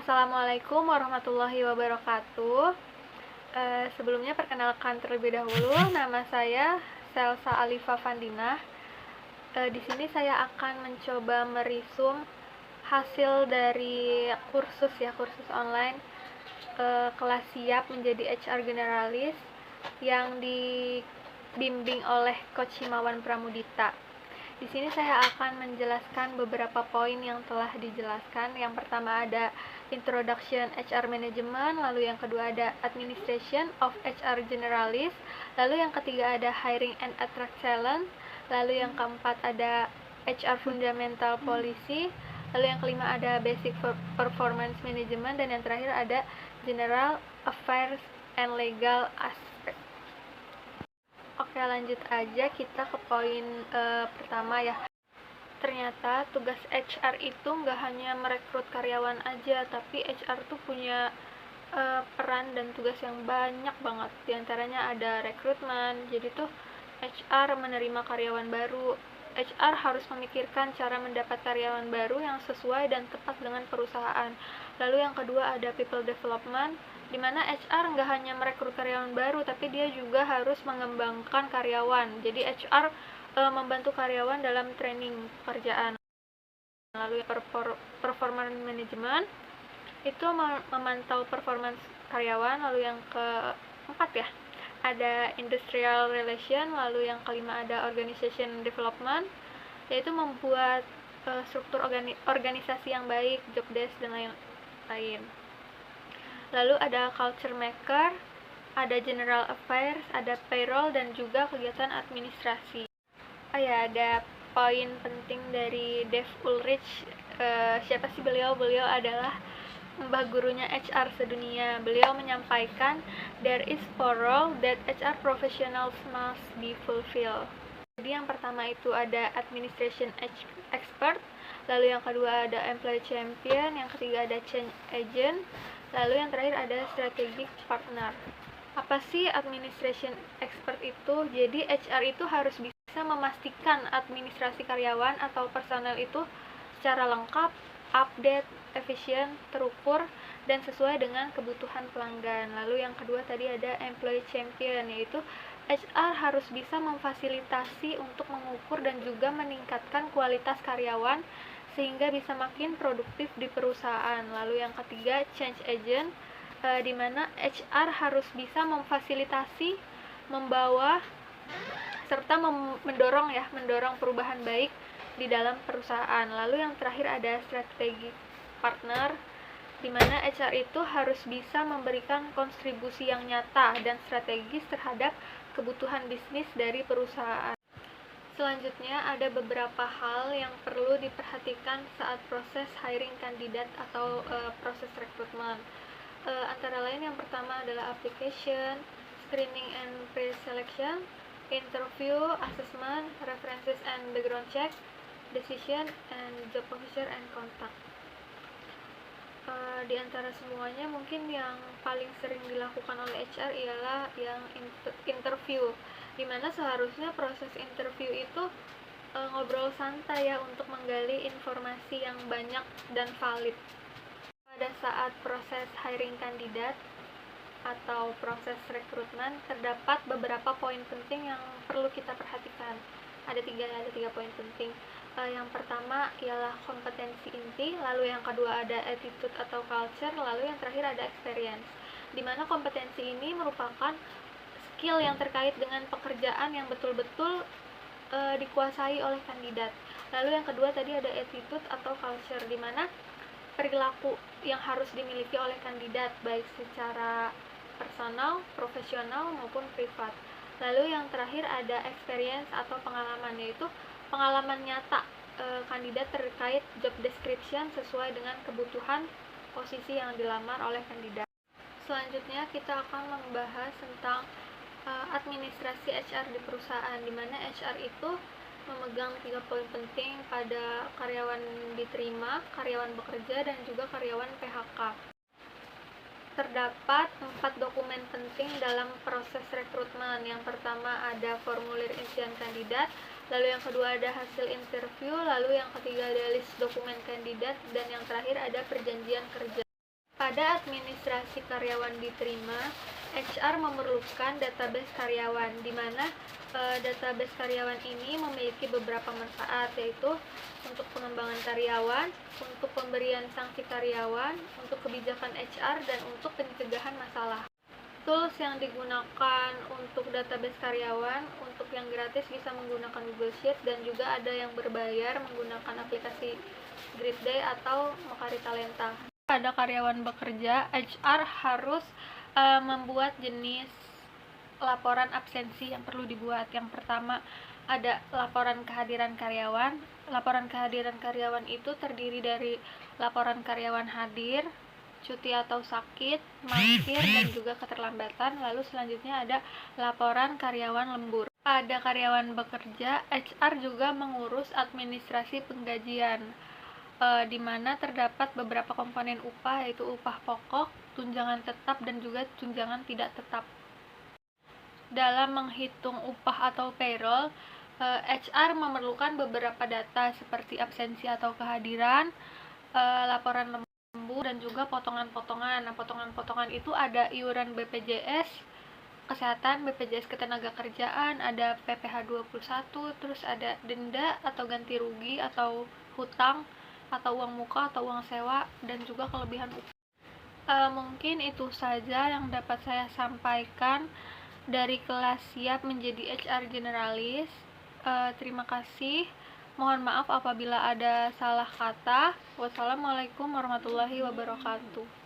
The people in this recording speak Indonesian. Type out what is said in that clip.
Assalamualaikum warahmatullahi wabarakatuh. Sebelumnya perkenalkan terlebih dahulu, nama saya Selsa Alifa Fandinah. Di sini saya akan mencoba merisum hasil dari kursus online kelas siap menjadi HR generalis yang dibimbing oleh Coach Himawan Pramudita. Di sini saya akan menjelaskan beberapa poin yang telah dijelaskan. Yang pertama ada Introduction HR Management, lalu yang kedua ada Administration of HR Generalist, lalu yang ketiga ada Hiring and Attract Talent, lalu yang keempat ada HR Fundamental Policy, lalu yang kelima ada Basic Performance Management, dan yang terakhir ada General Affairs and Legal Aspect. Oke, lanjut aja kita ke poin pertama ya. Ternyata tugas HR itu nggak hanya merekrut karyawan aja, tapi HR tuh punya peran dan tugas yang banyak banget. Di antaranya ada rekrutmen, jadi tuh HR menerima karyawan baru. HR harus memikirkan cara mendapat karyawan baru yang sesuai dan tepat dengan perusahaan. Lalu yang kedua ada people development, di mana HR nggak hanya merekrut karyawan baru, tapi dia juga harus mengembangkan karyawan. Jadi HR membantu karyawan dalam training pekerjaan. Lalu performance management itu memantau performance karyawan. Lalu yang keempat ya ada industrial relation, lalu yang kelima ada organization development, yaitu membuat struktur organisasi yang baik, job desk dan lain-lain. Lalu ada culture maker, ada general affairs, ada payroll, dan juga kegiatan administrasi. Ada poin penting dari Dave Ulrich. Siapa sih beliau? Beliau adalah mbah gurunya HR sedunia. Beliau menyampaikan, there is 4 roles that HR professionals must be fulfilled. Jadi yang pertama itu ada administration expert, lalu yang kedua ada employee champion, yang ketiga ada change agent, lalu yang terakhir ada strategic partner. Apa sih administration expert itu? Jadi HR itu harus bisa memastikan administrasi karyawan atau personel itu secara lengkap, update, efisien, terukur, dan sesuai dengan kebutuhan pelanggan. Lalu yang kedua tadi ada employee champion, yaitu HR harus bisa memfasilitasi untuk mengukur dan juga meningkatkan kualitas karyawan sehingga bisa makin produktif di perusahaan. Lalu yang ketiga change agent, di mana HR harus bisa memfasilitasi, membawa, serta mendorong perubahan baik di dalam perusahaan. Lalu yang terakhir ada strategic partner, di mana HR itu harus bisa memberikan kontribusi yang nyata dan strategis terhadap kebutuhan bisnis dari perusahaan. Selanjutnya ada beberapa hal yang perlu diperhatikan saat proses hiring kandidat atau proses rekrutmen. Antara lain yang pertama adalah application, screening and pre-selection, interview, assessment, references and background check, decision, and job offer and contact. Di antara semuanya mungkin yang paling sering dilakukan oleh HR ialah yang interview, dimana seharusnya proses interview itu ngobrol santai ya untuk menggali informasi yang banyak dan valid. Pada saat proses hiring kandidat atau proses rekrutmen terdapat beberapa poin penting yang perlu kita perhatikan. Ada tiga poin penting. Yang pertama ialah kompetensi inti, lalu yang kedua ada attitude atau culture, lalu yang terakhir ada experience. Dimana kompetensi ini merupakan skill yang terkait dengan pekerjaan yang betul-betul dikuasai oleh kandidat. Lalu yang kedua tadi ada attitude atau culture, dimana perilaku yang harus dimiliki oleh kandidat baik secara personal, profesional maupun privat. Lalu yang terakhir ada experience atau pengalaman, yaitu pengalaman nyata kandidat terkait job description sesuai dengan kebutuhan posisi yang dilamar oleh kandidat. Selanjutnya kita akan membahas tentang administrasi HR di perusahaan, di mana HR itu memegang 3 poin penting pada karyawan diterima, karyawan bekerja, dan juga karyawan PHK. Terdapat 4 dokumen penting dalam proses rekrutmen. Yang pertama ada formulir isian kandidat, lalu yang kedua ada hasil interview, lalu yang ketiga ada list dokumen kandidat, dan yang terakhir ada perjanjian kerja. Pada administrasi karyawan diterima, HR memerlukan database karyawan, di mana database karyawan ini memiliki beberapa manfaat, yaitu untuk pengembangan karyawan, untuk pemberian sanksi karyawan, untuk kebijakan HR, dan untuk pencegahan masalah. Tools yang digunakan untuk database karyawan, untuk yang gratis bisa menggunakan Google Sheets, dan juga ada yang berbayar menggunakan aplikasi Gridday atau Mokari Talenta. Pada karyawan bekerja, HR harus membuat jenis laporan absensi yang perlu dibuat. Yang pertama ada laporan kehadiran karyawan. Laporan kehadiran karyawan itu terdiri dari laporan karyawan hadir, cuti atau sakit, mangkir, dan juga keterlambatan. Lalu selanjutnya ada laporan karyawan lembur. Pada karyawan bekerja, HR juga mengurus administrasi penggajian, di mana terdapat beberapa komponen upah, yaitu upah pokok, tunjangan tetap, dan juga tunjangan tidak tetap. Dalam menghitung upah atau payroll, HR memerlukan beberapa data seperti absensi atau kehadiran, laporan lembur, dan juga potongan-potongan. Nah, potongan-potongan itu ada iuran BPJS Kesehatan, BPJS Ketenagakerjaan, ada PPh 21, terus ada denda atau ganti rugi atau hutang atau uang muka atau uang sewa, dan juga kelebihan upah. Mungkin itu saja yang dapat saya sampaikan dari kelas Siap Menjadi HR Generalis. Terima kasih. Mohon maaf apabila ada salah kata. Wassalamualaikum warahmatullahi wabarakatuh.